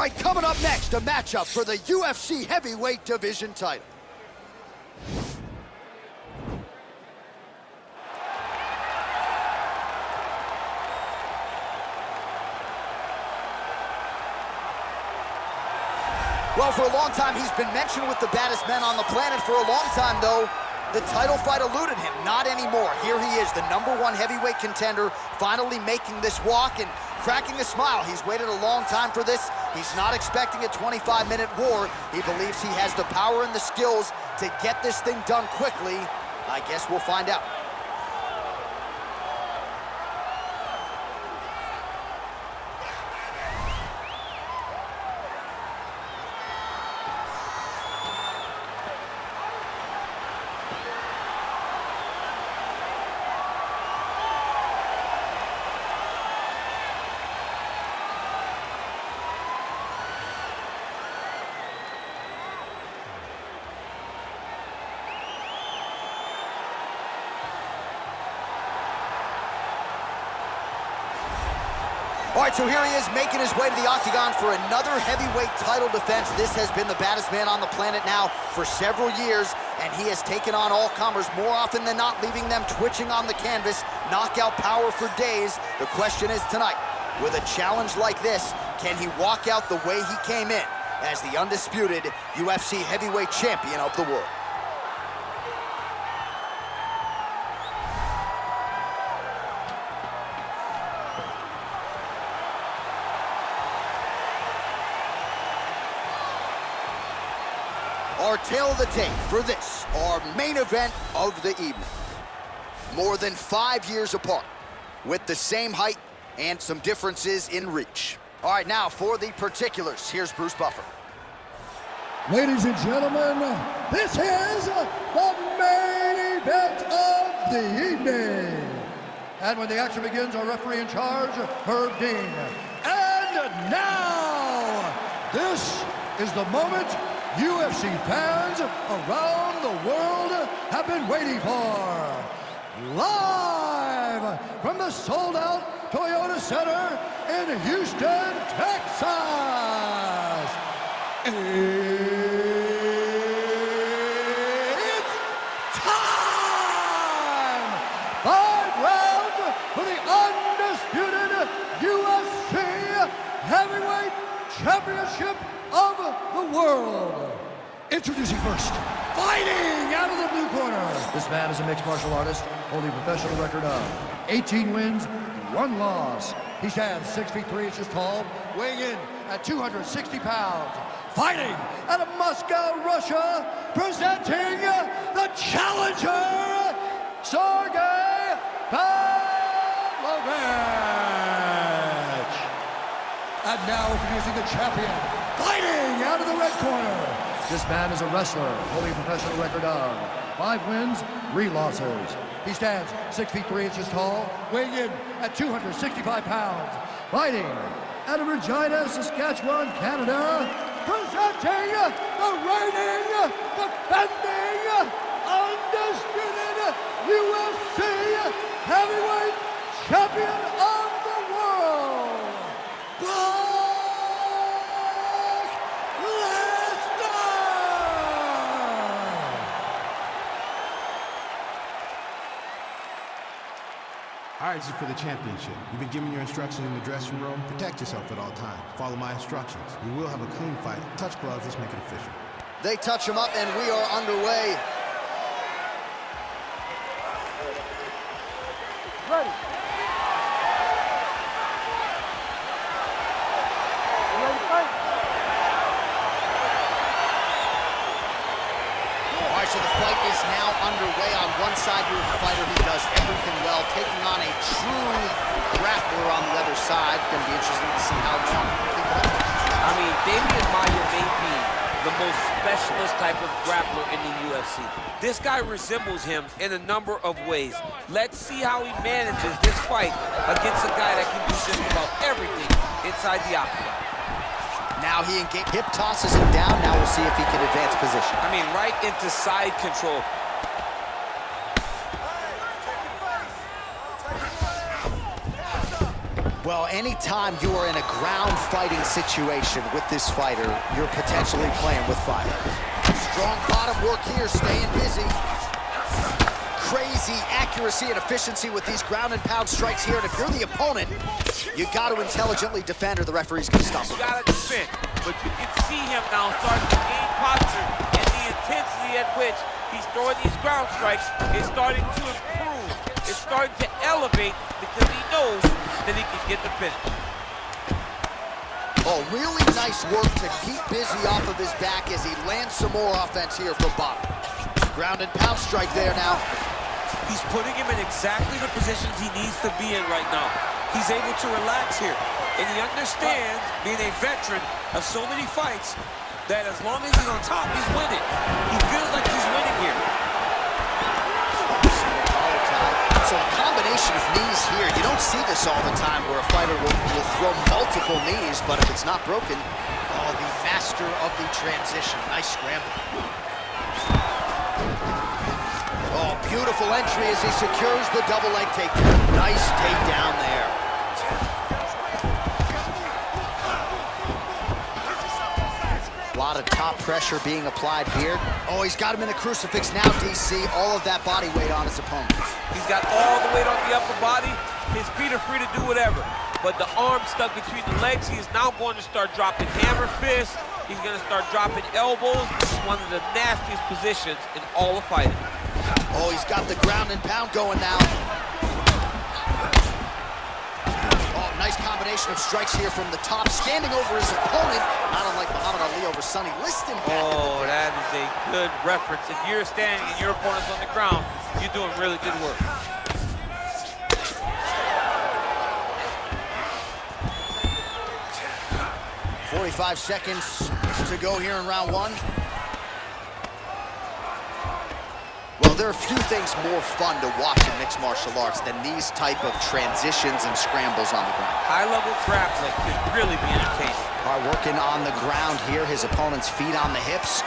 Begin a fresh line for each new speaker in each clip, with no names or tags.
right, coming up next, a matchup for the UFC heavyweight division title. Well, for a long time, he's been mentioned with the baddest men on the planet. For a long time, though, the title fight eluded him. Not anymore. Here he is, the #1 heavyweight contender, finally making this walk and cracking a smile. He's waited a long time for this. He's not expecting a 25-minute war. He believes he has the power and the skills to get this thing done quickly. I guess we'll find out. All right, so here he is making his way to the octagon for another heavyweight title defense. This has been the baddest man on the planet now for several years, and he has taken on all comers more often than not, leaving them twitching on the canvas, knockout power for days. The question is tonight, with a challenge like this, can he walk out the way he came in as the undisputed UFC heavyweight champion of the world? Our tale of the tape for this, our main event of the evening. More than 5 years apart, with the same height and some differences in reach. All right, now for the particulars, here's Bruce Buffer.
Ladies and gentlemen, this is the main event of the evening. And when the action begins, our referee in charge, Herb Dean. And now, this is the moment UFC fans around the world have been waiting for. Live from the sold-out Toyota Center in Houston, Texas. It's time! 5 rounds for the undisputed UFC Heavyweight Championship of the world. Introducing first, fighting out of the blue corner. This man is a mixed martial artist, holding a professional record of 18 wins, 1 loss. He stands 6 feet 3 inches tall, weighing in at 260 pounds. Fighting out of Moscow, Russia, presenting the challenger, Sergei Pavlovich. And now introducing the champion, fighting out of the red corner. This man is a wrestler, holding a professional record of 5 wins, 3 losses. He stands 6 feet 3 inches tall, weighing in at 265 pounds. Fighting out of Regina, Saskatchewan, Canada, presenting the reigning, defending, undisputed UFC heavyweight champion of the world, Lesnar!
All right, this is for the championship. You've been given your instructions in the dressing room. Protect yourself at all times. Follow my instructions. We will have a clean fight. Touch gloves. Let's make it official.
They touch him up, and we are underway.
Ready. Ready to fight?
All right, so the fight is now underway. On one side, we have a fighter who does everything well, taking on a true grappler on the other side. Going to be interesting to see how long we keep it up.
I mean, Damian Maia may be the most specialist type of grappler in the UFC. This guy resembles him in a number of ways. Let's see how he manages this fight against a guy that can do just about everything inside the octagon.
Now he hip tosses him down. Now we'll see if he can advance position.
I mean, right into side control.
Well, anytime you are in a ground fighting situation with this fighter, you're potentially playing with fire. Strong bottom work here, staying busy. Crazy accuracy and efficiency with these ground and pound strikes here. And if you're the opponent, you got to intelligently defend or the referee's going to stop
You
him.
got to defend, but you can see him now starting to gain posture, and the intensity at which he's throwing these ground strikes is starting to improve. It's starting to elevate because he knows that he can get the finish.
Oh, really nice work to keep busy off of his back as he lands some more offense here from bottom. Ground and pound strike there now.
He's putting him in exactly the positions he needs to be in right now. He's able to relax here, and he understands, being a veteran of so many fights, that as long as he's on top, he's winning. He feels like he's winning here.
So a combination of knees here. You don't see this all the time where a fighter will throw multiple knees, but if it's not broken, oh, the master of the transition. Nice scramble. Oh, beautiful entry as he secures the double leg takedown. Nice takedown there. A lot of top pressure being applied here. Oh, he's got him in a crucifix now, DC. All of that body weight on his opponent.
He's got all the weight on the upper body. His feet are free to do whatever. But the arm stuck between the legs, he is now going to start dropping hammer fists. He's going to start dropping elbows. This is one of the nastiest positions in all of fighting.
Oh, he's got the ground and pound going now. Oh, nice combination of strikes here from the top, standing over his opponent. Not unlike Muhammad Ali over Sonny Liston.
Oh, that is a good reference. If you're standing and your opponent's on the ground, you're doing really good work.
.45 seconds to go here in round one. Well, there are few things more fun to watch in mixed martial arts than these type of transitions and scrambles on the ground.
High-level grappling can really be entertaining.
All right, working on the ground here, his opponent's feet on the hips.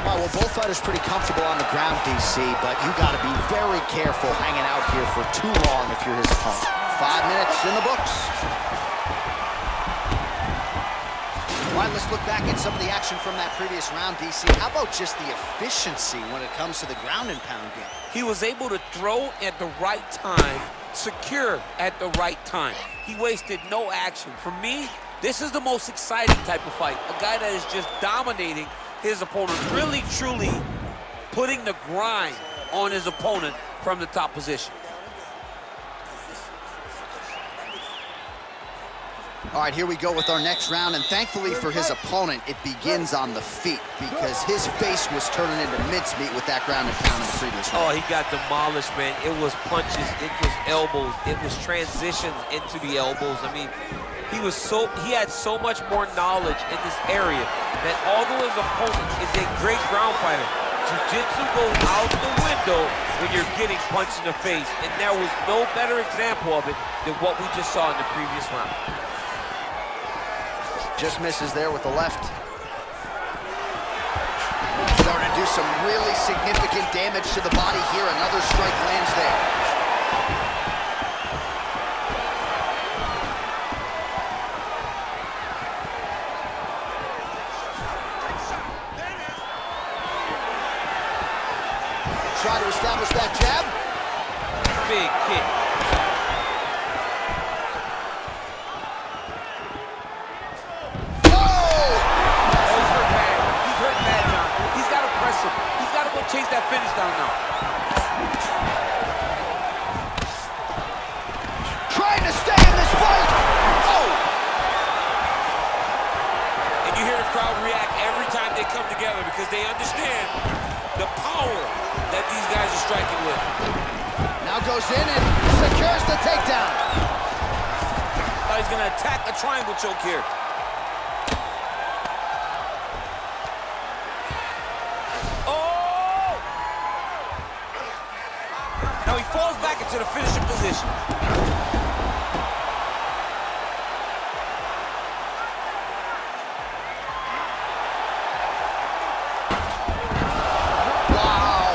All right, well, both fighters pretty comfortable on the ground, DC, but you got to be very careful hanging out here for too long if you're his opponent. 5 minutes in the books. All right, let's look back at some of the action from that previous round, DC. How about just the efficiency when it comes to the ground and pound game?
He was able to throw at the right time, secure at the right time. He wasted no action. For me, this is the most exciting type of fight. A guy that is just dominating his opponent, really, truly putting the grind on his opponent from the top position.
All right, here we go with our next round, and thankfully for his opponent, it begins on the feet because his face was turning into mincemeat with that ground and pound in the previous round.
Oh, he got demolished, man. It was punches, it was elbows, it was transitions into the elbows. I mean, he had so much more knowledge in this area that although his opponent is a great ground fighter, jiu-jitsu goes out the window when you're getting punched in the face, and there was no better example of it than what we just saw in the previous round.
Just misses there with the left. Starting to do some really significant damage to the body here. Another strike lands there. Try to establish that jab.
Big kick. Chase that finish down now.
Trying to stay in this fight. Oh!
And you hear the crowd react every time they come together because they understand the power that these guys are striking with.
Now goes in and secures the takedown.
Thought he's gonna attack a triangle choke here. Now he falls back into the finishing position.
Wow.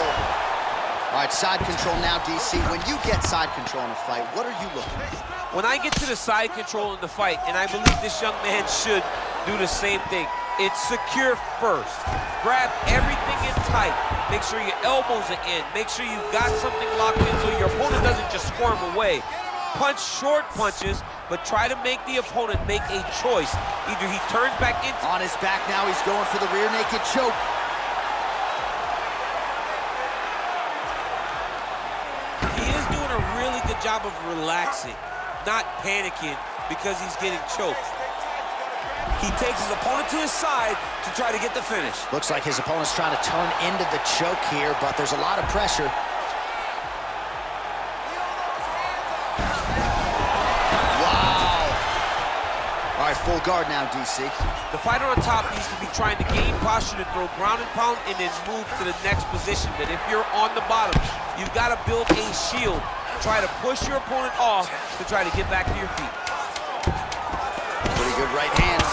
All right, side control now, DC. When you get side control in a fight, what are you looking for?
When I get to the side control in the fight, and I believe this young man should do the same thing, it's secure first. Grab everything in tight. Make sure your elbows are in. Make sure you've got something locked in so your opponent doesn't just squirm away. Punch short punches, but try to make the opponent make a choice. Either he turns back into...
On his back now, he's going for the rear naked choke.
He is doing a really good job of relaxing, not panicking because he's getting choked. He takes his opponent to his side to try to get the finish.
Looks like his opponent's trying to turn into the choke here, but there's a lot of pressure. All right, full guard now, DC.
The fighter on top needs to be trying to gain posture to throw ground and pound and then move to the next position. But if you're on the bottom, you've got to build a shield. Try to push your opponent off to try to get back to your feet.
Pretty good right hands.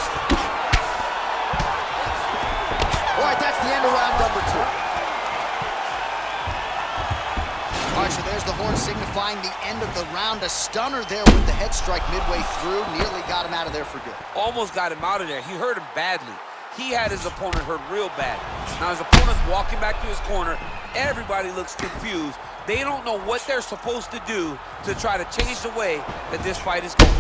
All right, that's the end of round number 2. All right, so there's the horn signifying the end of the round. A stunner there with the head strike midway through. Nearly got him out of there for good.
Almost got him out of there. He hurt him badly. He had his opponent hurt real bad. Now his opponent's walking back to his corner. Everybody looks confused. They don't know what they're supposed to do to try to change the way that this fight is going.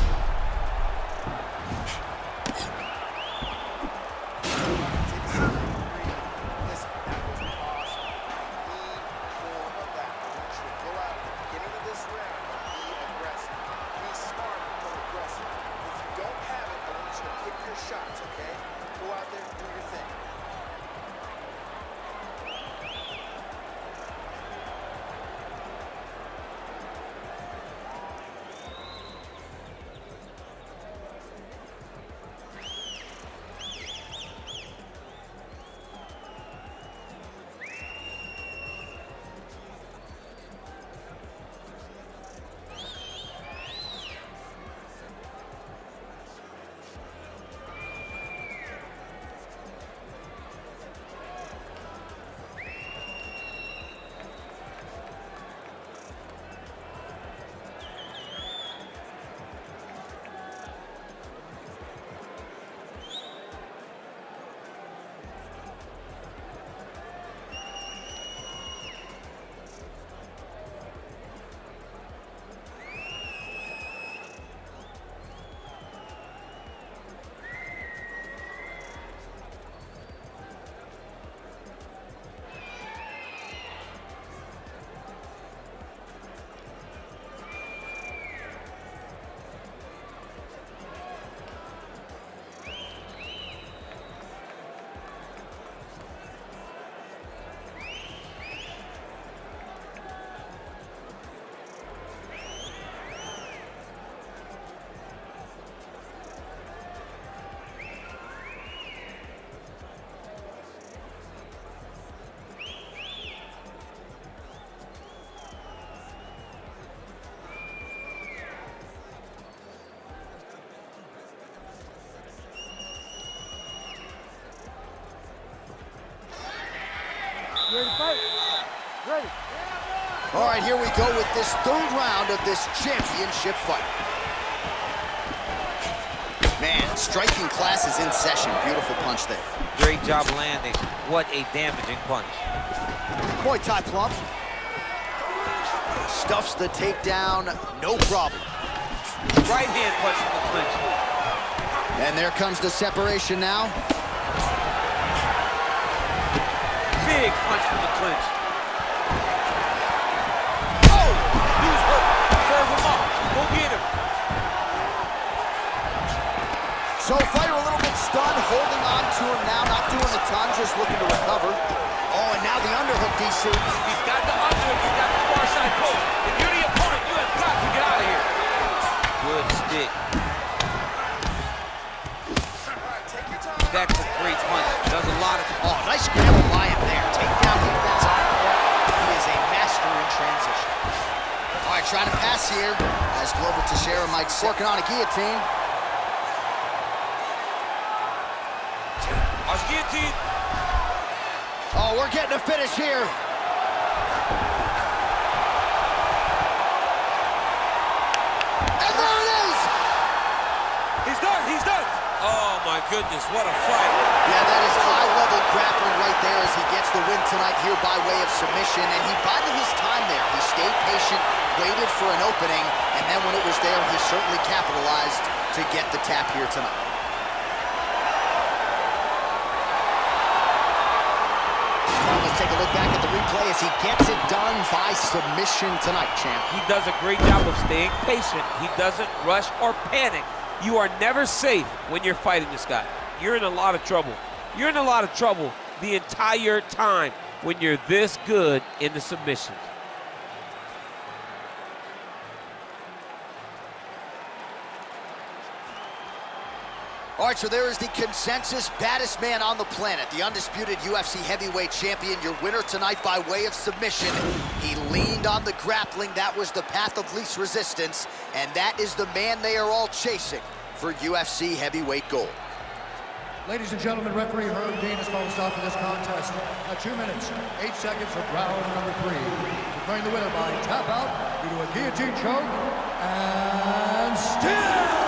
Ready to fight? Ready.
All right, here we go with this third round of this championship fight. Man, striking class is in session. Beautiful punch there.
Great job landing. What a damaging punch.
Muay Thai plump. Stuffs the takedown, no problem.
Right hand punch from the clinch.
And there comes the separation now.
Big punch from the clinch. Oh! He's hurt. Serve him up. Go get him.
So fighter a little bit stunned, holding on to him now, not doing a ton, just looking to recover. Oh, and now the underhook, DC.
He's got the underhook. He's got the far side post. If you're the opponent, you have got to get out of here. Good stick. That's a great punch. Does a lot of...
Oh, nice scramble by him there. Takedown defense on point. He is a master in transition. All right, trying to pass here as Glover Teixeira might working on a guillotine.
Guillotine.
Oh, we're getting a finish here. And there it is!
He's done, he's done. Oh my goodness, what a fight.
Yeah, that is high-level grappling right there as he gets the win tonight here by way of submission, and he bided his time there. He stayed patient, waited for an opening, and then when it was there, he certainly capitalized to get the tap here tonight. Let's take a look back at the replay as he gets it done by submission tonight, champ.
He does a great job of staying patient. He doesn't rush or panic. You are never safe when you're fighting this guy. You're in a lot of trouble. You're in a lot of trouble the entire time when you're this good in the submissions.
All right, so there is the consensus baddest man on the planet, the undisputed UFC heavyweight champion, your winner tonight by way of submission. He leaned on the grappling. That was the path of least resistance, and that is the man they are all chasing for UFC heavyweight gold.
Ladies and gentlemen, referee Herb Dean has called a stop to this contest at 2 minutes, 8 seconds of round number 3. Declaring the winner by tap out due to a guillotine choke and still